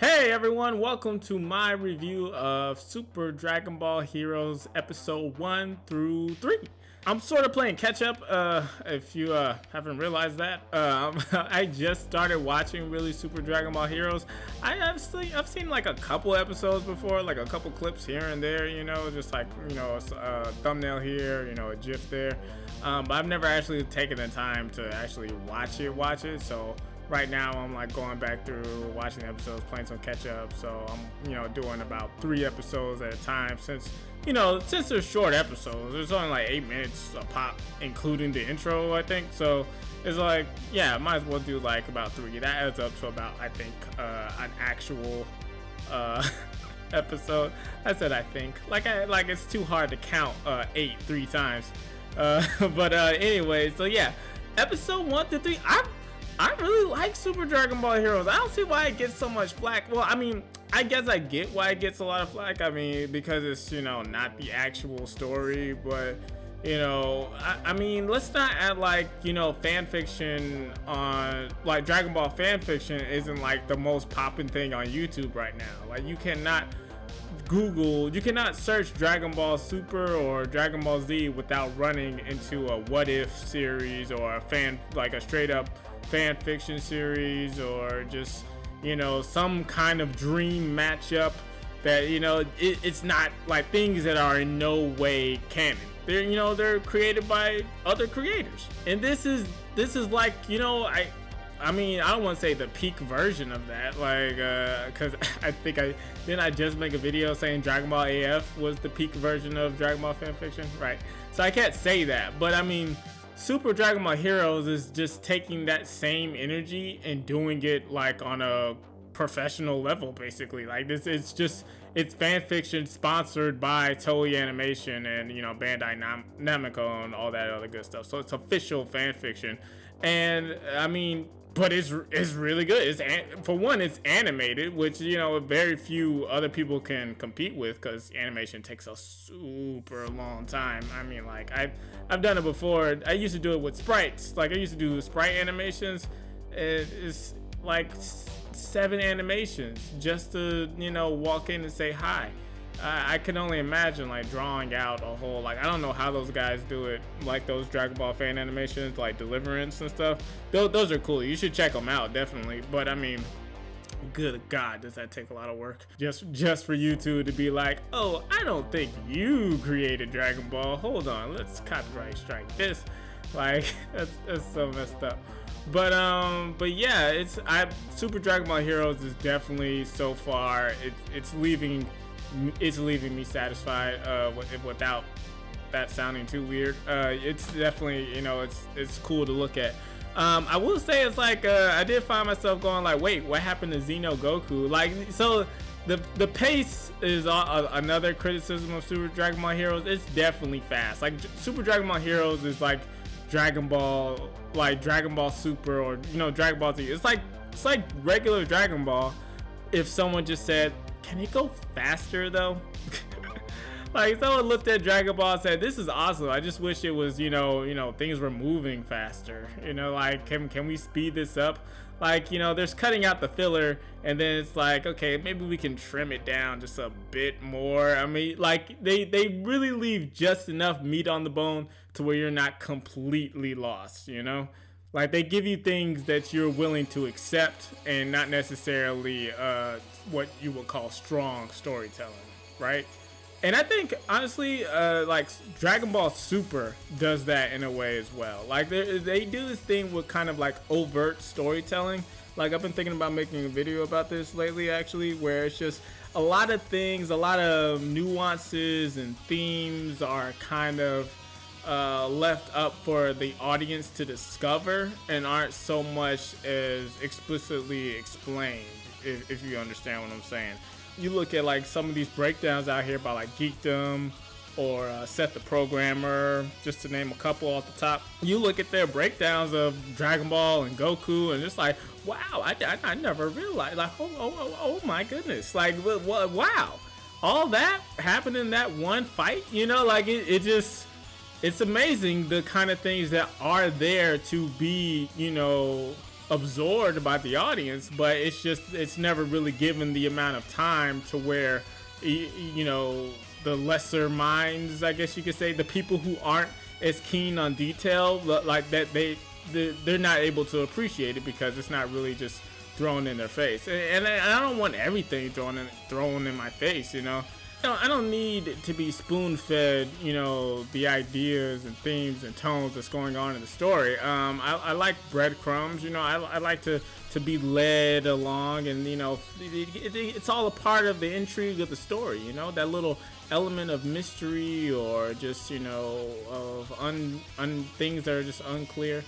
Hey everyone, welcome to my review of Super Dragon Ball Heroes episode 1 through 3. I'm sort of playing catch up, if you haven't realized that. I just started watching really Super Dragon Ball Heroes. I've seen like a couple episodes before, like a couple clips here and there, just like, a thumbnail here, a gif there. But I've never actually taken the time to actually watch it, so right now I'm like going back through watching the episodes, playing some catch up. So I'm doing about 3 episodes at a time since they're short episodes. There's only like 8 minutes a pop, including the intro, I think. So it's like, yeah, I might as well do like about 3. That adds up to about, I think, an actual episode. I said I think, like it's too hard to count 8 3 times. But anyway, so yeah, episode 1 through 3. I really like Super Dragon Ball Heroes. I don't see why it gets so much flack. Well, I mean, I guess I get why it gets a lot of flack. I mean, because it's, not the actual story. But, I mean, let's not act like, fan fiction on, like, Dragon Ball fan fiction isn't, like, the most popping thing on YouTube right now. Like, you cannot search Dragon Ball Super or Dragon Ball Z without running into a what if series or a straight up fan fiction series, or just some kind of dream matchup that it's not like things that are in no way canon. They're created by other creators, and this is like I mean, I don't want to say the peak version of that, like, because I think I just make a video saying Dragon Ball AF was the peak version of Dragon Ball fanfiction, right? So I can't say that, but I mean, Super Dragon Ball Heroes is just taking that same energy and doing it like on a professional level, basically. Like it's fanfiction sponsored by Toei Animation and Bandai Namco and all that other good stuff. So it's official fanfiction, and I mean, but it's really good. For one, it's animated, which very few other people can compete with, because animation takes a super long time. I mean, like I've done it before. I used to do it with sprites. Like I used to do sprite animations. It's like 7 animations just to walk in and say hi. I can only imagine like drawing out a whole, like, I don't know how those guys do it, like those Dragon Ball fan animations like Deliverance and stuff. Those are cool. You should check them out, definitely. But I mean, good God, does that take a lot of work just for you two to be like, oh, I don't think you created Dragon Ball, hold on, let's copyright strike this. Like that's so messed up. But yeah, Super Dragon Ball Heroes is definitely, so far, it's leaving me satisfied, without that sounding too weird. It's definitely, it's cool to look at. I will say it's like, I did find myself going like, wait, what happened to Xeno Goku? Like, so the pace is another criticism of Super Dragon Ball Heroes. It's definitely fast. Like Super Dragon Ball Heroes is like Dragon Ball Super, or Dragon Ball Z. It's like regular Dragon Ball if someone just said, can it go faster though? Like someone looked at Dragon Ball and said, this is awesome, I just wish it was things were moving faster. Like can we speed this up? Like there's cutting out the filler, and then it's like, okay, maybe we can trim it down just a bit more. I mean, like they really leave just enough meat on the bone to where you're not completely lost. Like they give you things that you're willing to accept, and not necessarily what you would call strong storytelling, right? And I think honestly, like Dragon Ball Super does that in a way as well. Like they do this thing with kind of like overt storytelling. Like I've been thinking about making a video about this lately, actually, where it's just a lot of things, a lot of nuances and themes are kind of left up for the audience to discover, and aren't so much as explicitly explained, if you understand what I'm saying. You look at like some of these breakdowns out here by like Geekdom or Set the Programmer, just to name a couple off the top. You look at their breakdowns of Dragon Ball and Goku, and it's like, wow, I never realized, like, oh my goodness, like, wow, all that happened in that one fight. Like it just, it's amazing the kind of things that are there to be, absorbed by the audience, but it's never really given the amount of time to where you know, the lesser minds, I guess you could say, the people who aren't as keen on detail like that, they're not able to appreciate it because it's not really just thrown in their face. And I don't want everything thrown in my face, you know. I don't need to be spoon-fed, you know, the ideas and themes and tones that's going on in the story. I like breadcrumbs, you know. I like to be led along, and you know, it's all a part of the intrigue of the story, you know, that little element of mystery or just, you know, of things that are just unclear,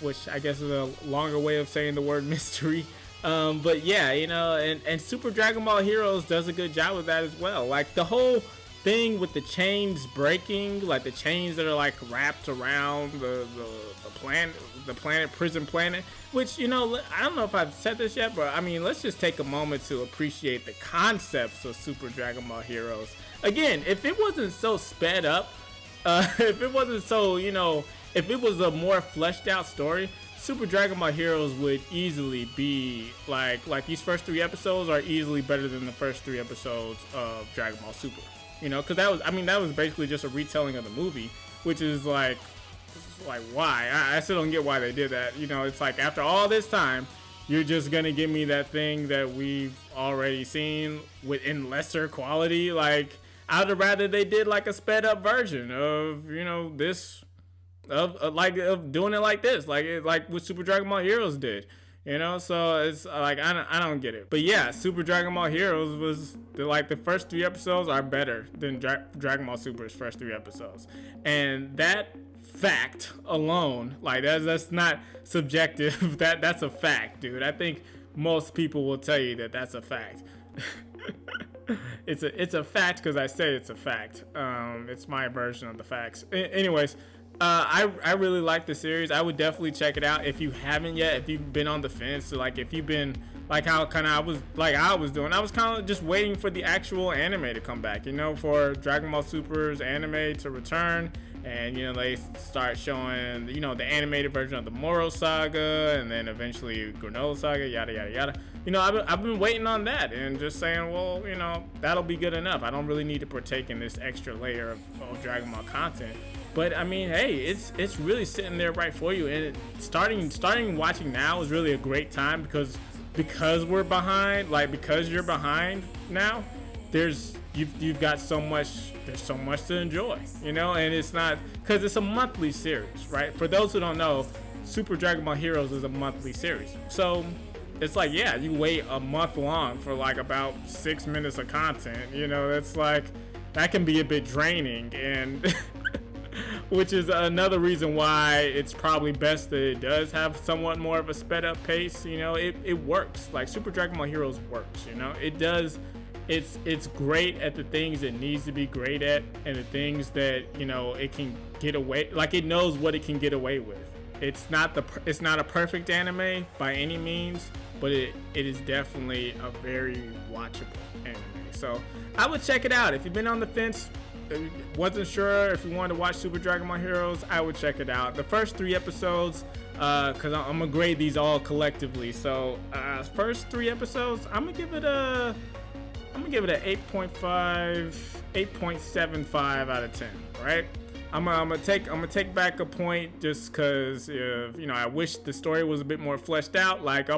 which I guess is a longer way of saying the word mystery. But yeah, you know, and Super Dragon Ball Heroes does a good job with that as well. Like the whole thing with the chains breaking, like the chains that are like wrapped around the planet, prison planet, which, you know, I don't know if I've said this yet, but I mean, let's just take a moment to appreciate the concepts of Super Dragon Ball Heroes. Again, if it wasn't so sped up, if it wasn't so, you know, if it was a more fleshed out story, Super Dragon Ball Heroes would easily be like these first 3 episodes are easily better than the first 3 episodes of Dragon Ball Super. You know, because that was basically just a retelling of the movie, which is like why? I still don't get why they did that. You know, it's like after all this time, you're just gonna give me that thing that we've already seen in lesser quality. Like I'd rather they did like a sped up version of, you know, this. Of doing it like this, like what Super Dragon Ball Heroes did, you know. So it's like I don't get it. But yeah, Super Dragon Ball Heroes was the first 3 episodes are better than Dragon Ball Super's first 3 episodes, and that fact alone, like that's not subjective. That's a fact, dude. I think most people will tell you that that's a fact. It's a fact because I say it's a fact. It's my version of the facts. Anyways. I really like the series. I would definitely check it out if you haven't yet. If you've been on the fence, like if you've been like how kind of I was doing. I was kind of just waiting for the actual anime to come back, you know, for Dragon Ball Super's anime to return, and you know they start showing, you know, the animated version of the Moro Saga, and then eventually Granola Saga, yada yada yada. You know, I've been waiting on that and just saying, well, you know, that'll be good enough. I don't really need to partake in this extra layer of Dragon Ball content. But I mean, hey, it's really sitting there right for you, and starting watching now is really a great time because we're behind, like because you're behind now. You've got so much. There's so much to enjoy, you know, and it's not because it's a monthly series, right? For those who don't know, Super Dragon Ball Heroes is a monthly series, so it's like, yeah, you wait a month long for like about 6 minutes of content, you know. It's like that can be a bit draining, and which is another reason why it's probably best that it does have somewhat more of a sped up pace. You know, it works. Like Super Dragon Ball Heroes works, you know. It does. It's great at the things it needs to be great at, and the things that, you know, it can get away, like it knows what it can get away with. It's not a perfect anime by any means, but it is definitely a very watchable anime. So I would check it out if you've been on the fence. Wasn't sure if you wanted to watch Super Dragon Ball Heroes, I would check it out. The first 3 episodes, because I'm gonna grade these all collectively. So first 3 episodes, I'm gonna give it a 8.5, 8.75 out of 10. Right? I'm gonna take back a point just because you know, I wish the story was a bit more fleshed out. Like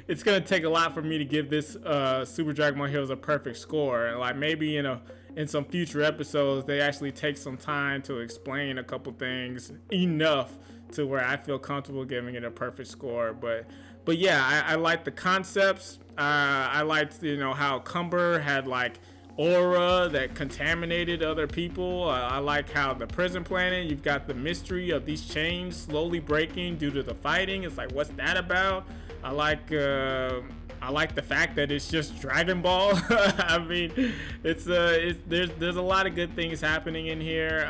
it's gonna take a lot for me to give this Super Dragon Ball Heroes a perfect score. And like maybe, you know, in some future episodes they actually take some time to explain a couple things enough to where I feel comfortable giving it a perfect score. But yeah, I like the concepts. I liked, you know, how Cumber had like aura that contaminated other people. I like how the prison planet, you've got the mystery of these chains slowly breaking due to the fighting. It's like, what's that about? I like the fact that it's just Dragon Ball. I mean, there's a lot of good things happening in here.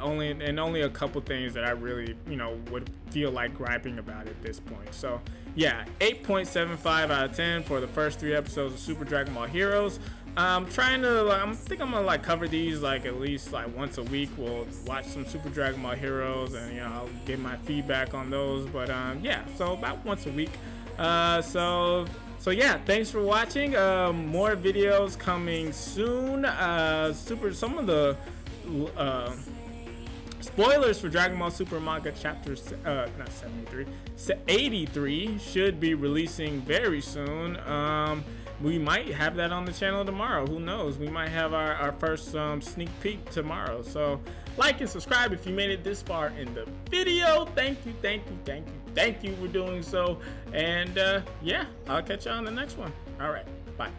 Only a couple things that I really, you know, would feel like griping about at this point. So yeah, 8.75 out of 10 for the first 3 episodes of Super Dragon Ball Heroes. I'm trying to, I think I'm gonna like cover these like at least like once a week. We'll watch some Super Dragon Ball Heroes, and you know, I'll give my feedback on those. But yeah, so about once a week. So yeah, thanks for watching. More videos coming soon. Some of the spoilers for Dragon Ball Super Manga chapters, not 73, 83 should be releasing very soon. We might have that on the channel tomorrow. Who knows? We might have our first sneak peek tomorrow. So like and subscribe if you made it this far in the video. Thank you for doing so. And yeah, I'll catch you on the next one. All right, bye.